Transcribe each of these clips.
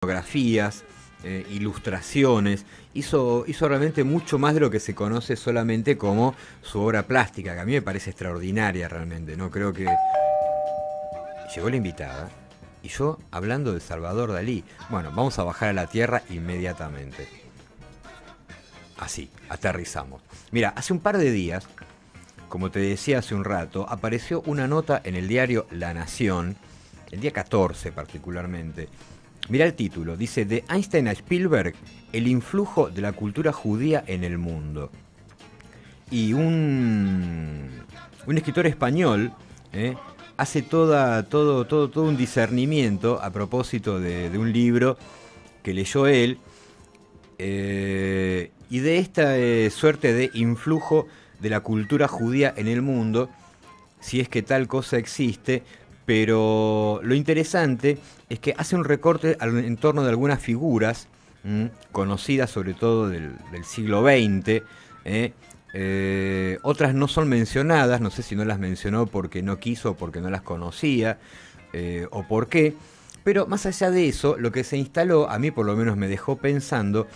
fotografías, ilustraciones, hizo realmente mucho más de lo que se conoce solamente como su obra plástica, que a mí me parece extraordinaria realmente, ¿no? Creo que llegó la invitada y yo hablando de Salvador Dalí. Bueno, vamos a bajar a la tierra inmediatamente. Así, aterrizamos. Mira, hace un par de días, como te decía hace un rato, apareció una nota en el diario La Nación, el día 14 particularmente. Mira el título, dice: de Einstein a Spielberg, el influjo de la cultura judía en el mundo. Y un escritor español hace todo un discernimiento a propósito de un libro que leyó él, y de esta suerte de influjo de la cultura judía en el mundo, si es que tal cosa existe, pero lo interesante es que hace un recorte en torno de algunas figuras conocidas sobre todo del siglo XX. Otras no son mencionadas, no sé si no las mencionó porque no quiso, porque no las conocía, o por qué. Pero más allá de eso, lo que se instaló, a mí por lo menos me dejó pensando,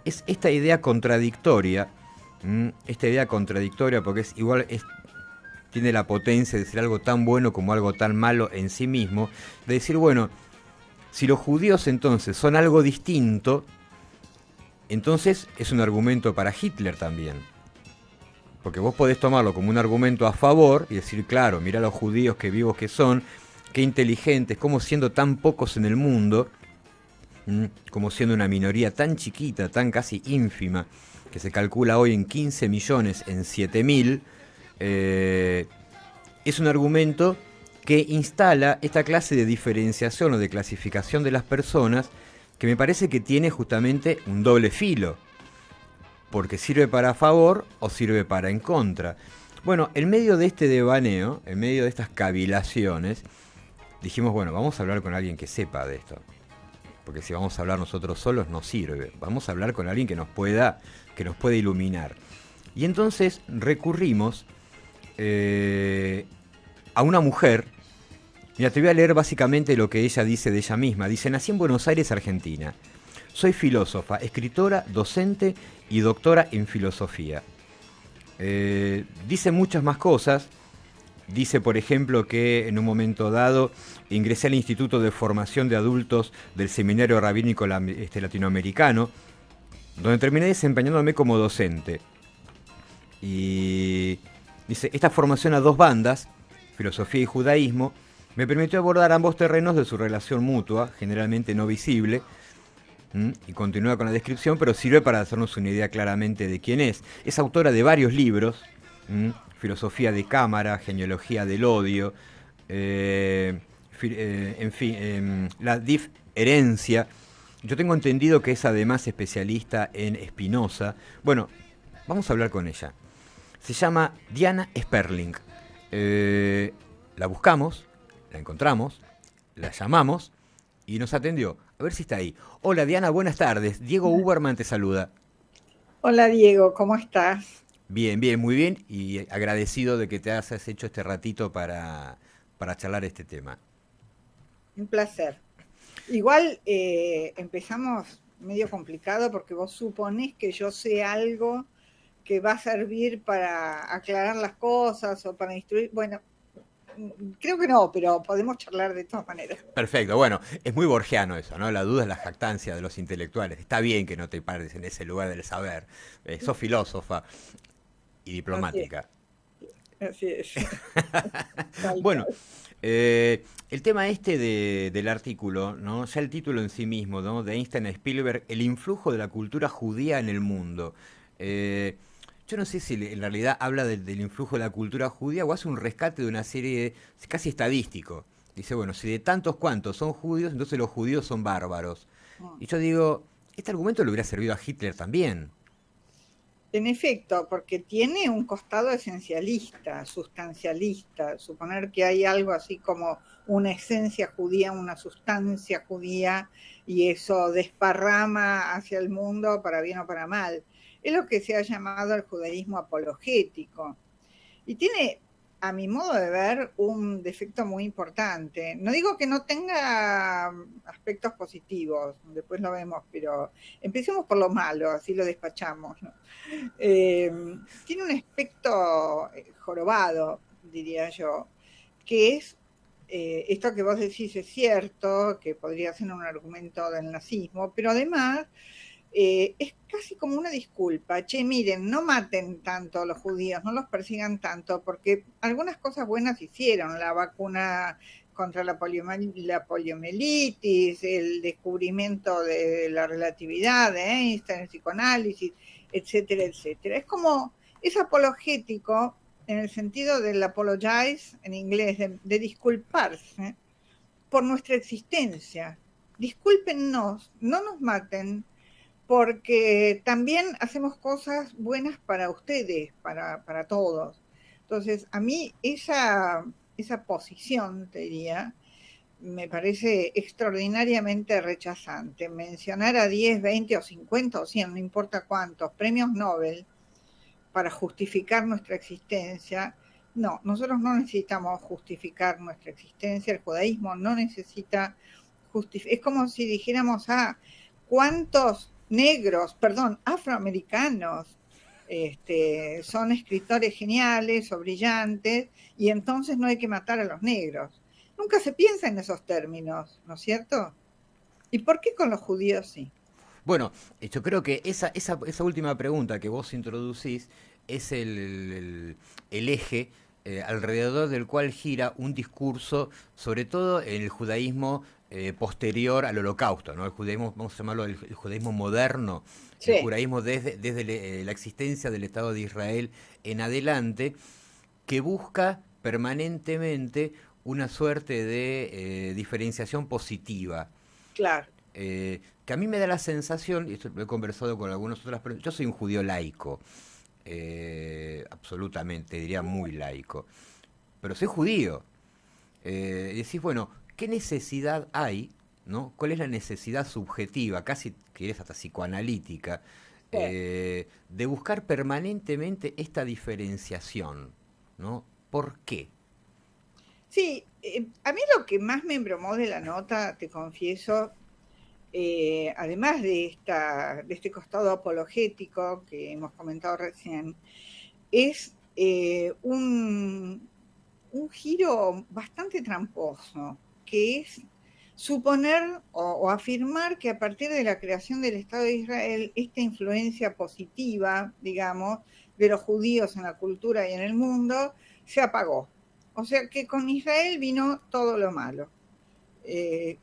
es esta idea contradictoria. Esta idea contradictoria porque es igual, tiene la potencia de ser algo tan bueno como algo tan malo en sí mismo, de decir, bueno, si los judíos entonces son algo distinto, entonces es un argumento para Hitler también. Porque vos podés tomarlo como un argumento a favor y decir, claro, mirá los judíos qué vivos que son, qué inteligentes, cómo siendo tan pocos en el mundo, como siendo una minoría tan chiquita, tan casi ínfima, que se calcula hoy en 15 millones, en 7.000, es un argumento que instala esta clase de diferenciación o de clasificación de las personas que me parece que tiene justamente un doble filo, porque sirve para a favor o sirve para en contra. Bueno, en medio de este devaneo, en medio de estas cavilaciones, dijimos, bueno, vamos a hablar con alguien que sepa de esto. Porque si vamos a hablar nosotros solos no sirve. Vamos a hablar con alguien que nos pueda iluminar. Y entonces recurrimos a una mujer. Mira, te voy a leer básicamente lo que ella dice de ella misma. Dice: nací en Buenos Aires, Argentina. Soy filósofa, escritora, docente y doctora en filosofía. Dice muchas más cosas. Dice, por ejemplo, que en un momento dado ingresé al Instituto de Formación de Adultos del Seminario Rabínico Latinoamericano, donde terminé desempeñándome como docente. Y dice, esta formación a dos bandas, filosofía y judaísmo, me permitió abordar ambos terrenos de su relación mutua, generalmente no visible. Y continúa con la descripción, pero sirve para hacernos una idea claramente de quién es. Es autora de varios libros: Filosofía de Cámara, Genealogía del Odio, en fin, la diferencia. Yo tengo entendido que es además especialista en Spinoza. Bueno, vamos a hablar con ella. Se llama Diana Sperling. La buscamos, la encontramos, la llamamos y nos atendió. A ver si está ahí. Hola Diana, buenas tardes. Diego Uberman te saluda. Hola Diego, ¿cómo estás? Bien, bien, muy bien. Y agradecido de que te hayas hecho este ratito para charlar este tema. Un placer. Igual empezamos medio complicado porque vos suponés que yo sé algo que va a servir para aclarar las cosas o para instruir. Bueno, creo que no, pero podemos charlar de todas maneras. Perfecto, bueno, es muy borgiano eso, ¿no? La duda es la jactancia de los intelectuales. Está bien que no te pares en ese lugar del saber. Sos filósofa y Así es, diplomática. así es. Tal Bueno, cual. el tema del artículo, ¿no? Ya el título en sí mismo, ¿no? De Einstein a Spielberg, el influjo de la cultura judía en el mundo. Eh, yo no sé si en realidad habla del influjo de la cultura judía o hace un rescate de una serie casi estadístico. Dice, bueno, si de tantos cuantos son judíos, entonces los judíos son bárbaros. Y yo digo, este argumento le hubiera servido a Hitler también. En efecto, porque tiene un costado esencialista, sustancialista, suponer que hay algo así como una esencia judía, una sustancia judía, y eso desparrama hacia el mundo para bien o para mal. Es lo que se ha llamado el judaísmo apologético. Y tiene a mi modo de ver, un defecto muy importante. No digo que no tenga aspectos positivos, después lo vemos, pero empecemos por lo malo, así lo despachamos, ¿no? Tiene un aspecto jorobado, diría yo, que es, esto que vos decís es cierto, que podría ser un argumento del nazismo, pero además es casi como una disculpa. Che, miren, no maten tanto a los judíos, no los persigan tanto, porque algunas cosas buenas hicieron, la vacuna contra la poliomielitis, el descubrimiento de la relatividad de Einstein, el psicoanálisis, etcétera, etcétera. Es como, es apologético en el sentido del apologize en inglés, de disculparse por nuestra existencia. Discúlpennos, no nos maten, porque también hacemos cosas buenas para ustedes, para todos. Entonces, a mí esa posición, te diría, me parece extraordinariamente rechazante. Mencionar a 10, 20 o 50 o 100, no importa cuántos, premios Nobel para justificar nuestra existencia. No, nosotros no necesitamos justificar nuestra existencia, el judaísmo no necesita justificar. Es como si dijéramos, ¿cuántos negros, perdón, afroamericanos son escritores geniales o brillantes y entonces no hay que matar a los negros? Nunca se piensa en esos términos, ¿no es cierto? ¿Y por qué con los judíos sí? Bueno, yo creo que esa última pregunta que vos introducís es el eje alrededor del cual gira un discurso, sobre todo en el judaísmo posterior al holocausto, ¿no? El judaísmo, vamos a llamarlo el judaísmo moderno, el Sí, judaísmo desde la existencia del Estado de Israel en adelante, que busca permanentemente una suerte de diferenciación positiva, claro. que a mí me da la sensación, y esto lo he conversado con algunas otras personas, yo soy un judío laico, absolutamente, diría muy laico, pero soy judío. Y decís, bueno, ¿qué necesidad hay? ¿No? ¿Cuál es la necesidad subjetiva, casi que es hasta psicoanalítica, Sí. de buscar permanentemente esta diferenciación? ¿No? ¿Por qué? Sí, a mí lo que más me embromó de la nota, te confieso, además de este costado apologético que hemos comentado recién, es un giro bastante tramposo, que es suponer o afirmar que a partir de la creación del Estado de Israel, esta influencia positiva, digamos, de los judíos en la cultura y en el mundo, se apagó. O sea que con Israel vino todo lo malo.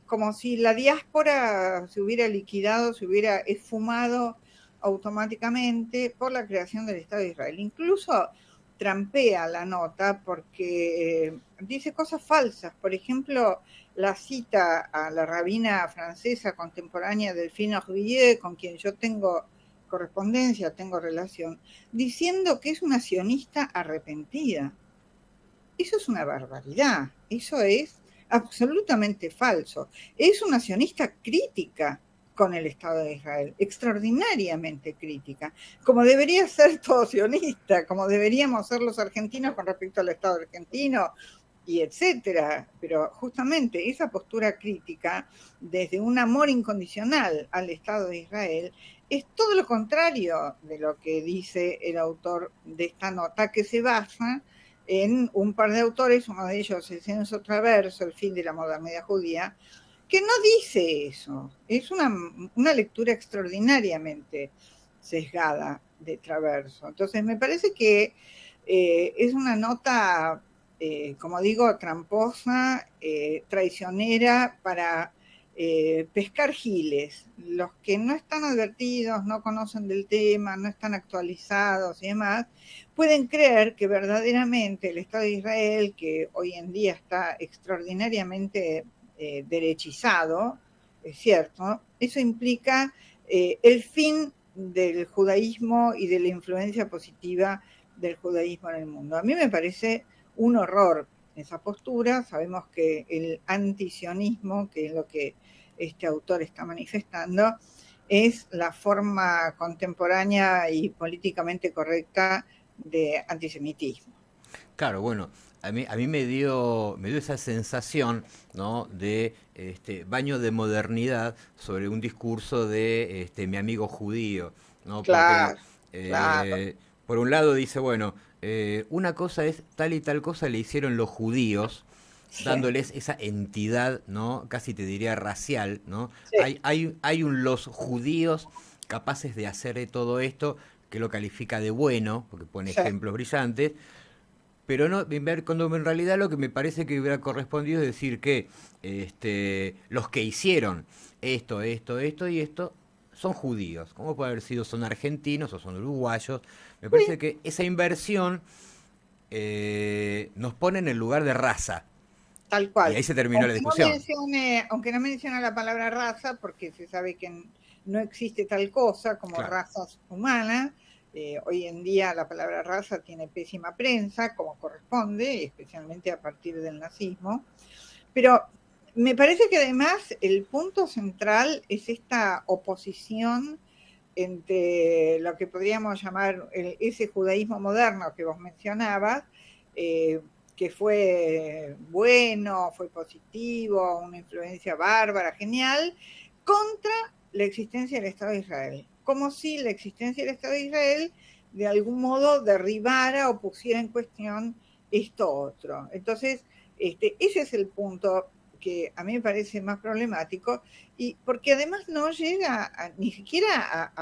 Como si la diáspora se hubiera liquidado, se hubiera esfumado automáticamente por la creación del Estado de Israel. Incluso trampea la nota porque dice cosas falsas. Por ejemplo, la cita a la rabina francesa contemporánea Delphine Orvilliers, con quien yo tengo correspondencia, tengo relación, diciendo que es una sionista arrepentida. Eso es una barbaridad, eso es absolutamente falso. Es una sionista crítica con el Estado de Israel, extraordinariamente crítica, como debería ser todo sionista, como deberíamos ser los argentinos con respecto al Estado argentino, y etcétera. Pero justamente esa postura crítica, desde un amor incondicional al Estado de Israel, es todo lo contrario de lo que dice el autor de esta nota, que se basa en un par de autores, uno de ellos es Enzo Traverso, El fin de la modernidad judía, que no dice eso. Es una lectura extraordinariamente sesgada de Traverso. Entonces me parece que es una nota, como digo, tramposa, traicionera para pescar giles. Los que no están advertidos, no conocen del tema, no están actualizados y demás, pueden creer que verdaderamente el Estado de Israel, que hoy en día está extraordinariamente derechizado, es cierto, eso implica el fin del judaísmo y de la influencia positiva del judaísmo en el mundo. A mí me parece un horror esa postura. Sabemos que el antisionismo, que es lo que este autor está manifestando, es la forma contemporánea y políticamente correcta de antisemitismo. Claro, bueno, a mí me dio esa sensación, ¿no? De baño de modernidad sobre un discurso de mi amigo judío, ¿no? Porque Claro, claro, eh, por un lado dice, bueno, una cosa es tal y tal cosa le hicieron los judíos, sí, dándoles esa entidad, ¿no? Casi te diría racial, ¿no? sí, Hay los judíos capaces de hacer todo esto, que lo califica de bueno, porque pone sí. ejemplos brillantes, pero no, cuando en realidad lo que me parece que hubiera correspondido es decir que los que hicieron esto y esto son judíos. ¿Cómo puede haber sido? Son argentinos o son uruguayos. Me Sí, parece que esa inversión nos pone en el lugar de raza. tal Y cual. ahí se terminó la discusión. Aunque no mencione la palabra raza, porque se sabe que no existe tal cosa como Claro. razas humanas. Hoy en día la palabra raza tiene pésima prensa, como corresponde, especialmente a partir del nazismo. Pero me parece que además el punto central es esta oposición entre lo que podríamos llamar ese judaísmo moderno que vos mencionabas, eh, que fue bueno, fue positivo, una influencia bárbara, genial, contra la existencia del Estado de Israel. Como si la existencia del Estado de Israel de algún modo derribara o pusiera en cuestión esto otro. Entonces, ese es el punto que a mí me parece más problemático, y porque además no llega ni siquiera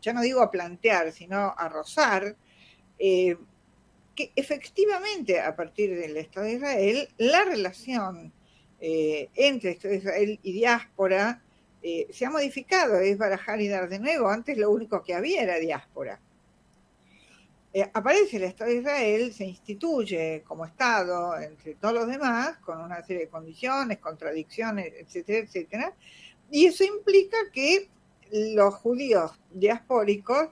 ya no digo a plantear, sino a rozar, eh, que efectivamente a partir del Estado de Israel, la relación entre Estado de Israel y diáspora se ha modificado, es barajar y dar de nuevo. Antes lo único que había era diáspora. Aparece el Estado de Israel, se instituye como Estado entre todos los demás, con una serie de condiciones, contradicciones, etcétera, etcétera, y eso implica que los judíos diaspóricos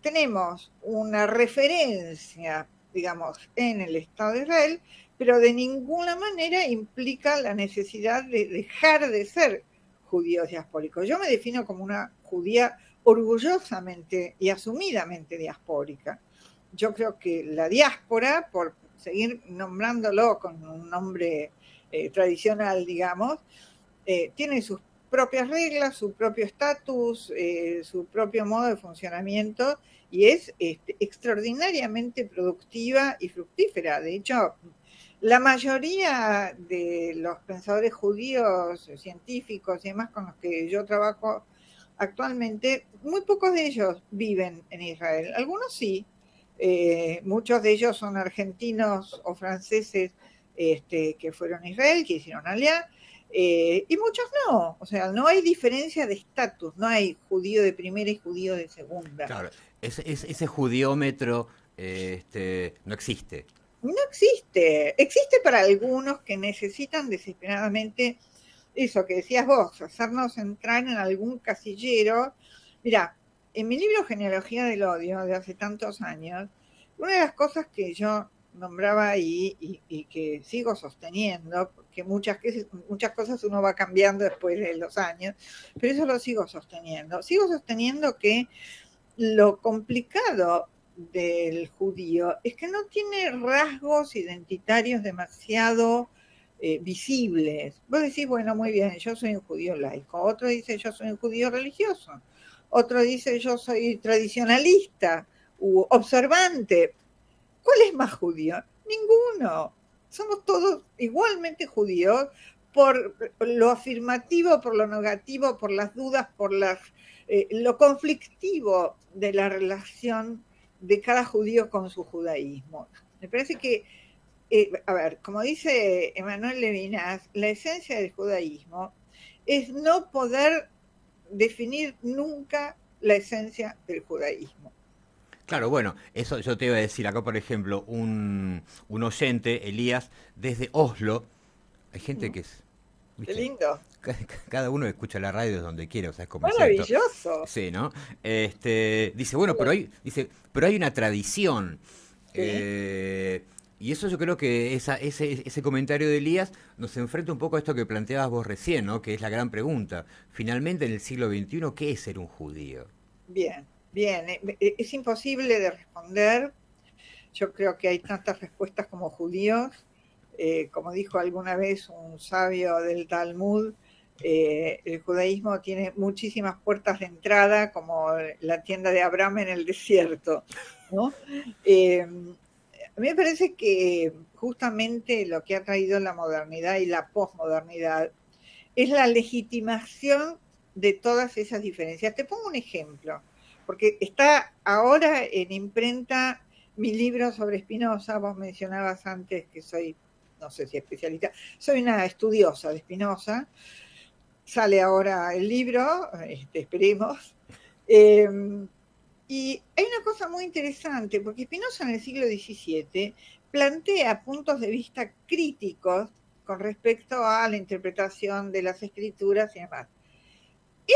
tenemos una referencia, digamos, en el Estado de Israel, pero de ninguna manera implica la necesidad de dejar de ser judíos diaspóricos. Yo me defino como una judía orgullosamente y asumidamente diaspórica. Yo creo que la diáspora, por seguir nombrándolo con un nombre tradicional, digamos, tiene sus propias reglas, su propio estatus, su propio modo de funcionamiento, y es extraordinariamente productiva y fructífera. De hecho, la mayoría de los pensadores judíos, científicos y demás con los que yo trabajo actualmente, muy pocos de ellos viven en Israel. Algunos sí, muchos de ellos son argentinos o franceses que fueron a Israel, que hicieron allá, y muchos no. O sea, no hay diferencia de estatus, no hay judío de primera y judío de segunda. Claro, ese judiómetro no existe. No existe. Existe para algunos que necesitan desesperadamente eso que decías vos, hacernos entrar en algún casillero. Mira, en mi libro Genealogía del Odio, de hace tantos años, una de las cosas que yo nombraba ahí y que sigo sosteniendo, porque muchas cosas uno va cambiando después de los años, pero eso lo sigo sosteniendo. Sigo sosteniendo que lo complicado del judío es que no tiene rasgos identitarios demasiado visibles. Vos decís, bueno, muy bien, yo soy un judío laico. Otro dice, yo soy un judío religioso. Otro dice, yo soy tradicionalista u observante. ¿Cuál es más judío? Ninguno. Somos todos igualmente judíos por lo afirmativo, por lo negativo, por las dudas, por lo conflictivo de la relación de cada judío con su judaísmo. Me parece que, a ver, como dice Emmanuel Levinas, la esencia del judaísmo es no poder definir nunca la esencia del judaísmo. Claro, bueno, eso yo te iba a decir acá, por ejemplo, un oyente, Elías, desde Oslo, hay gente que es, Qué viste, lindo. cada uno escucha la radio donde quiere, o sea, es como es esto. Maravilloso. Sí, ¿no? Dice, bueno, pero hay una tradición. Sí. eh, y eso yo creo que ese comentario de Elías nos enfrenta un poco a esto que planteabas vos recién, ¿no? Que es la gran pregunta. Finalmente, en el siglo XXI, ¿qué es ser un judío? Bien, bien. Es imposible de responder. yo creo que hay tantas respuestas como judíos. Como dijo alguna vez un sabio del Talmud, el judaísmo tiene muchísimas puertas de entrada, como la tienda de Abraham en el desierto, ¿no? A mí me parece que justamente lo que ha traído la modernidad y la posmodernidad es la legitimación de todas esas diferencias. Te pongo un ejemplo, porque está ahora en imprenta mi libro sobre Spinoza. Vos mencionabas antes que soy, no sé si especialista, soy una estudiosa de Spinoza. Sale ahora el libro, esperemos. Eh, y hay una cosa muy interesante, porque Spinoza en el siglo XVII plantea puntos de vista críticos con respecto a la interpretación de las escrituras y demás.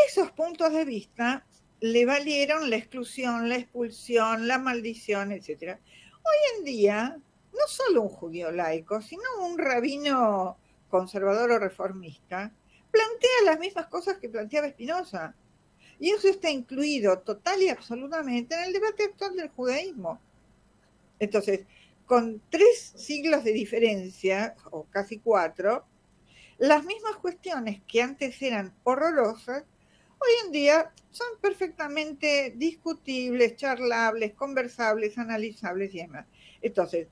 Esos puntos de vista le valieron la exclusión, la expulsión, la maldición, etc. Hoy en día, no solo un judío laico, sino un rabino conservador o reformista, plantea las mismas cosas que planteaba Spinoza. Y eso está incluido total y absolutamente en el debate actual del judaísmo. Entonces, con 3 siglos de diferencia, o casi 4, las mismas cuestiones que antes eran horrorosas, hoy en día son perfectamente discutibles, charlables, conversables, analizables y demás. Entonces,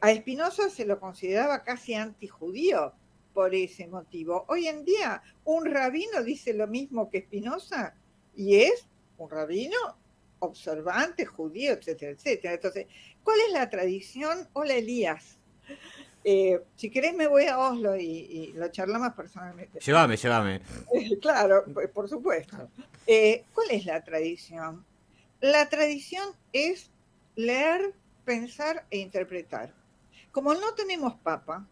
a Spinoza se lo consideraba casi antijudío por ese motivo. Hoy en día, un rabino dice lo mismo que Spinoza y es un rabino observante, judío, etcétera, etcétera. Entonces, ¿cuál es la tradición? Hola, Elías. Si querés me voy a Oslo y lo charlamos personalmente. Llévame, llévame. Claro, por supuesto. ¿Cuál es la tradición? La tradición es leer, pensar e interpretar. Como no tenemos papa,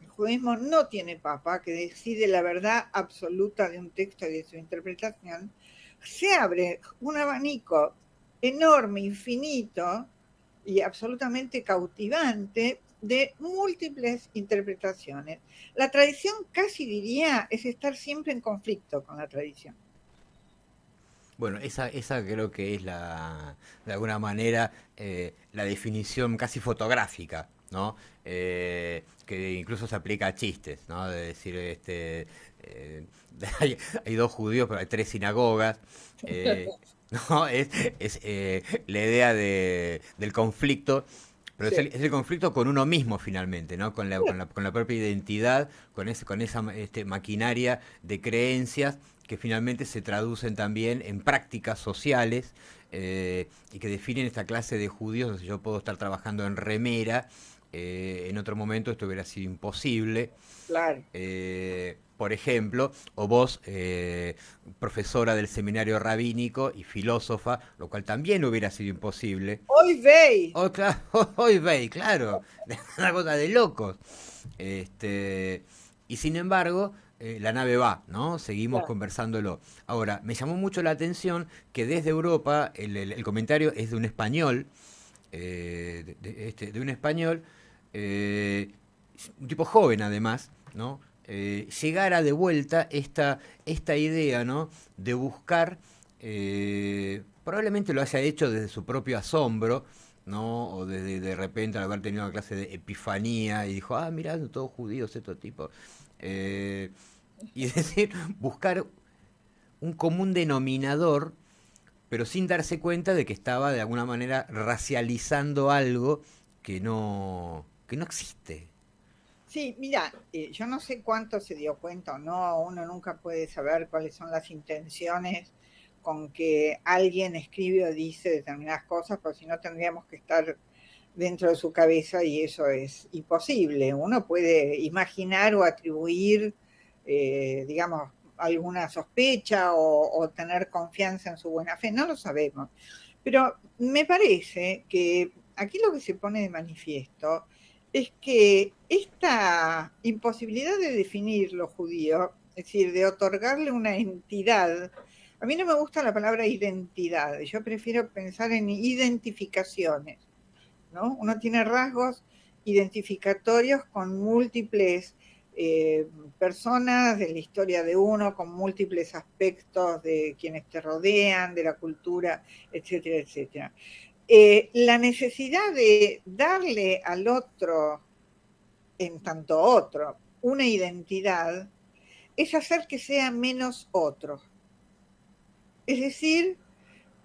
el judaísmo no tiene papa que decide la verdad absoluta de un texto y de su interpretación, se abre un abanico enorme, infinito y absolutamente cautivante de múltiples interpretaciones. La tradición, casi diría, es estar siempre en conflicto con la tradición. Bueno, esa creo que es de alguna manera, la definición casi fotográfica, ¿no? Que incluso se aplica a chistes, ¿no? De decir, eh, hay dos judíos, pero hay tres sinagogas. eh, ¿No? Es la idea del conflicto, pero Sí, es el conflicto con uno mismo finalmente, ¿no? Con la propia identidad, con esa maquinaria de creencias que finalmente se traducen también en prácticas sociales, y que definen esta clase de judíos. Donde yo puedo estar trabajando en remera, en otro momento esto hubiera sido imposible. claro. Por ejemplo, o vos, profesora del seminario rabínico y filósofa, lo cual también hubiera sido imposible. Hoy veis. Oh, claro, hoy veis, claro, una cosa de locos. Este, y sin embargo, la nave va, ¿no? Seguimos Claro. conversándolo. Ahora, me llamó mucho la atención que desde Europa el comentario es de un español, de un español, eh, un tipo joven además, ¿no? Llegara de vuelta esta idea, ¿no? De buscar, probablemente lo haya hecho desde su propio asombro, ¿no? O desde de repente al haber tenido una clase de epifanía y dijo, ah, mirá, todos judíos estos tipos. Eh, y es decir, buscar un común denominador, pero sin darse cuenta de que estaba de alguna manera racializando algo que no existe. Sí, mira, yo no sé cuánto se dio cuenta o no, uno nunca puede saber cuáles son las intenciones con que alguien escribe o dice determinadas cosas, porque si no tendríamos que estar dentro de su cabeza y eso es imposible. Uno puede imaginar o atribuir, digamos, alguna sospecha o tener confianza en su buena fe, no lo sabemos. Pero me parece que aquí lo que se pone de manifiesto es que esta imposibilidad de definir lo judío, es decir, de otorgarle una entidad, a mí no me gusta la palabra identidad, yo prefiero pensar en identificaciones, ¿no? Uno tiene rasgos identificatorios con múltiples personas de la historia de uno, con múltiples aspectos de quienes te rodean, de la cultura, etcétera, etcétera. La necesidad de darle al otro, en tanto otro, una identidad, es hacer que sea menos otro. Es decir,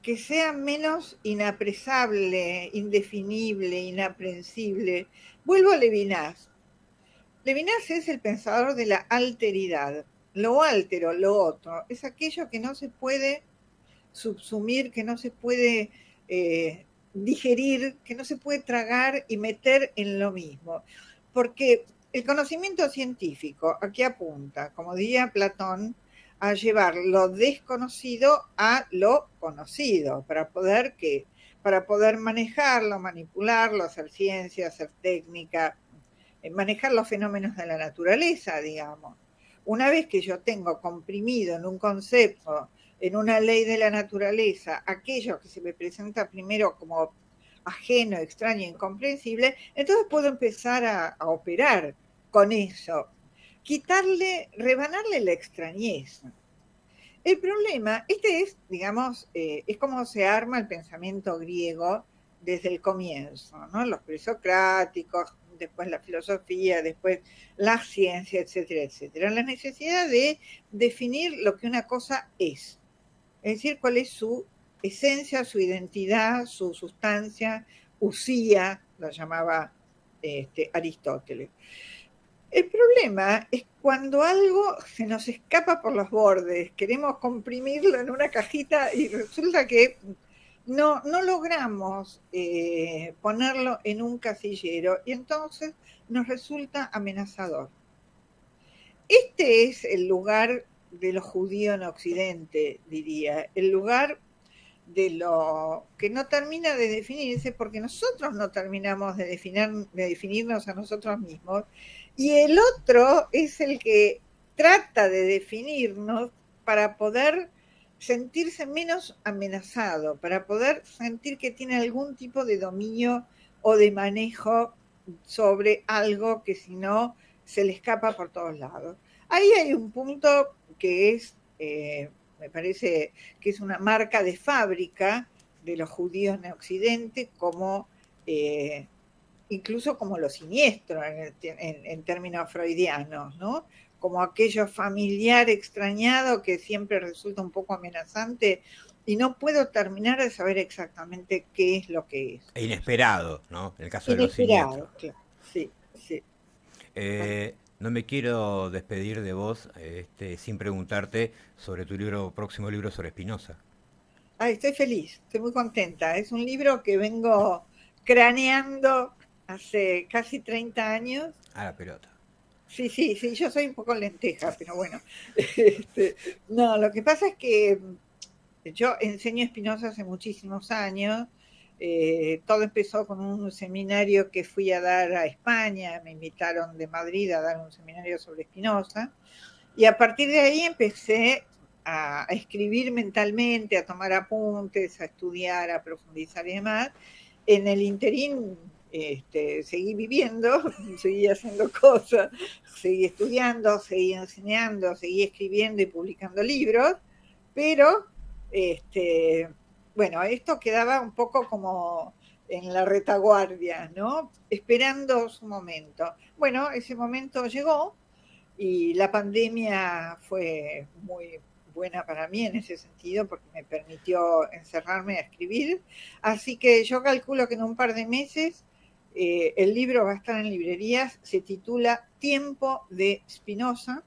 que sea menos inapresable, indefinible, inaprensible. Vuelvo a Levinas. Levinas es el pensador de la alteridad. Lo altero, lo otro, es aquello que no se puede subsumir, que no se puede digerir, que no se puede tragar y meter en lo mismo. Porque el conocimiento científico aquí apunta, como diría Platón, a llevar lo desconocido a lo conocido, para poder manejarlo, manipularlo, hacer ciencia, hacer técnica, manejar los fenómenos de la naturaleza, digamos. Una vez que yo tengo comprimido en un concepto, en una ley de la naturaleza, aquello que se me presenta primero como ajeno, extraño, incomprensible, entonces puedo empezar a operar con eso, quitarle, rebanarle la extrañeza. El problema, este es, digamos, es como se arma el pensamiento griego desde el comienzo, ¿no? Los presocráticos, después la filosofía, después la ciencia, etcétera, etcétera. La necesidad de definir lo que una cosa es decir, cuál es su esencia, su identidad, su sustancia, usía, lo llamaba Aristóteles. El problema es cuando algo se nos escapa por los bordes, queremos comprimirlo en una cajita y resulta que no logramos ponerlo en un casillero y entonces nos resulta amenazador. Este es el lugar de lo judío en Occidente, diría, el lugar de lo que no termina de definirse porque nosotros no terminamos de definirnos a nosotros mismos y el otro es el que trata de definirnos para poder sentirse menos amenazado, para poder sentir que tiene algún tipo de dominio o de manejo sobre algo que si no se le escapa por todos lados. Ahí hay un punto que es me parece que es una marca de fábrica de los judíos en Occidente, como incluso como lo siniestro en términos freudianos, ¿no? Como aquello familiar extrañado que siempre resulta un poco amenazante y no puedo terminar de saber exactamente qué es lo que es. E inesperado, ¿no? En el caso de los siniestros. Inesperado, claro. Sí, sí. No me quiero despedir de vos sin preguntarte sobre tu próximo libro sobre Spinoza. Ay, estoy feliz, estoy muy contenta. Es un libro que vengo craneando hace casi 30 años. A la pelota. Sí, sí, sí, yo soy un poco lenteja, pero bueno. Este, no, lo que pasa es que yo enseño Spinoza hace muchísimos años. Todo empezó con un seminario que fui a dar a España. Me invitaron de Madrid a dar un seminario sobre Spinoza. Y a partir de ahí empecé a escribir mentalmente, a tomar apuntes, a estudiar, a profundizar y demás. En el interín seguí viviendo, seguí haciendo cosas, seguí estudiando, seguí enseñando, seguí escribiendo y publicando libros, pero bueno, esto quedaba un poco como en la retaguardia, ¿no? Esperando su momento. Bueno, ese momento llegó y la pandemia fue muy buena para mí en ese sentido porque me permitió encerrarme a escribir. Así que yo calculo que en un par de meses el libro va a estar en librerías. Se titula Tiempo de Spinoza.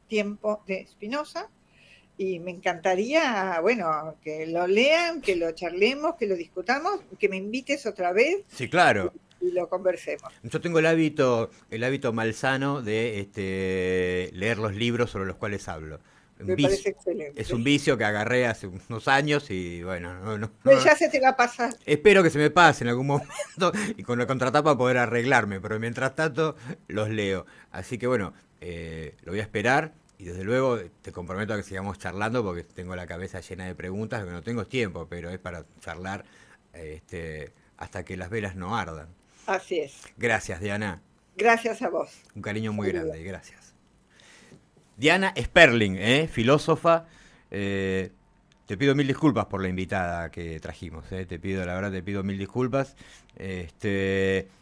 Tiempo de Spinoza. Y me encantaría, bueno, que lo lean, que lo charlemos, que lo discutamos, que me invites otra vez Sí, claro. y lo conversemos. Yo tengo el hábito malsano de leer los libros sobre los cuales hablo. Me parece excelente. Es un vicio que agarré hace unos años y bueno, Ya se te va a pasar. espero que se me pase en algún momento y con la contratapa poder arreglarme, pero mientras tanto los leo. Así que bueno, lo voy a esperar y desde luego te comprometo a que sigamos charlando porque tengo la cabeza llena de preguntas, lo que no tengo es tiempo, pero es para charlar hasta que las velas no ardan. Así es. Gracias, Diana. Gracias a vos. Un cariño muy Saludos. grande, gracias. Diana Sperling, filósofa, te pido mil disculpas por la invitada que trajimos, te pido, la verdad, te pido mil disculpas.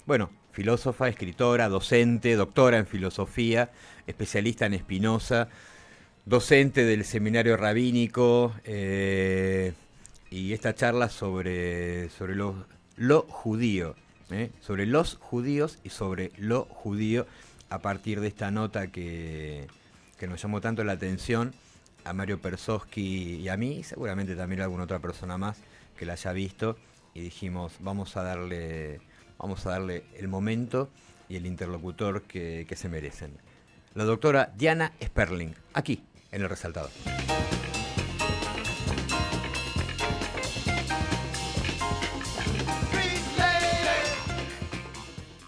Bueno, filósofa, escritora, docente, doctora en filosofía, especialista en Spinoza, docente del seminario rabínico, y esta charla sobre lo judío, sobre los judíos y sobre lo judío, a partir de esta nota que nos llamó tanto la atención a Mario Persowski y a mí, y seguramente también a alguna otra persona más que la haya visto, y dijimos, vamos a darle el momento y el interlocutor que se merecen. La doctora Diana Sperling, aquí en El Resaltador.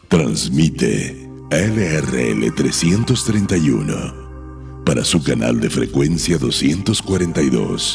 Transmite LRL 331 para su canal de frecuencia 242.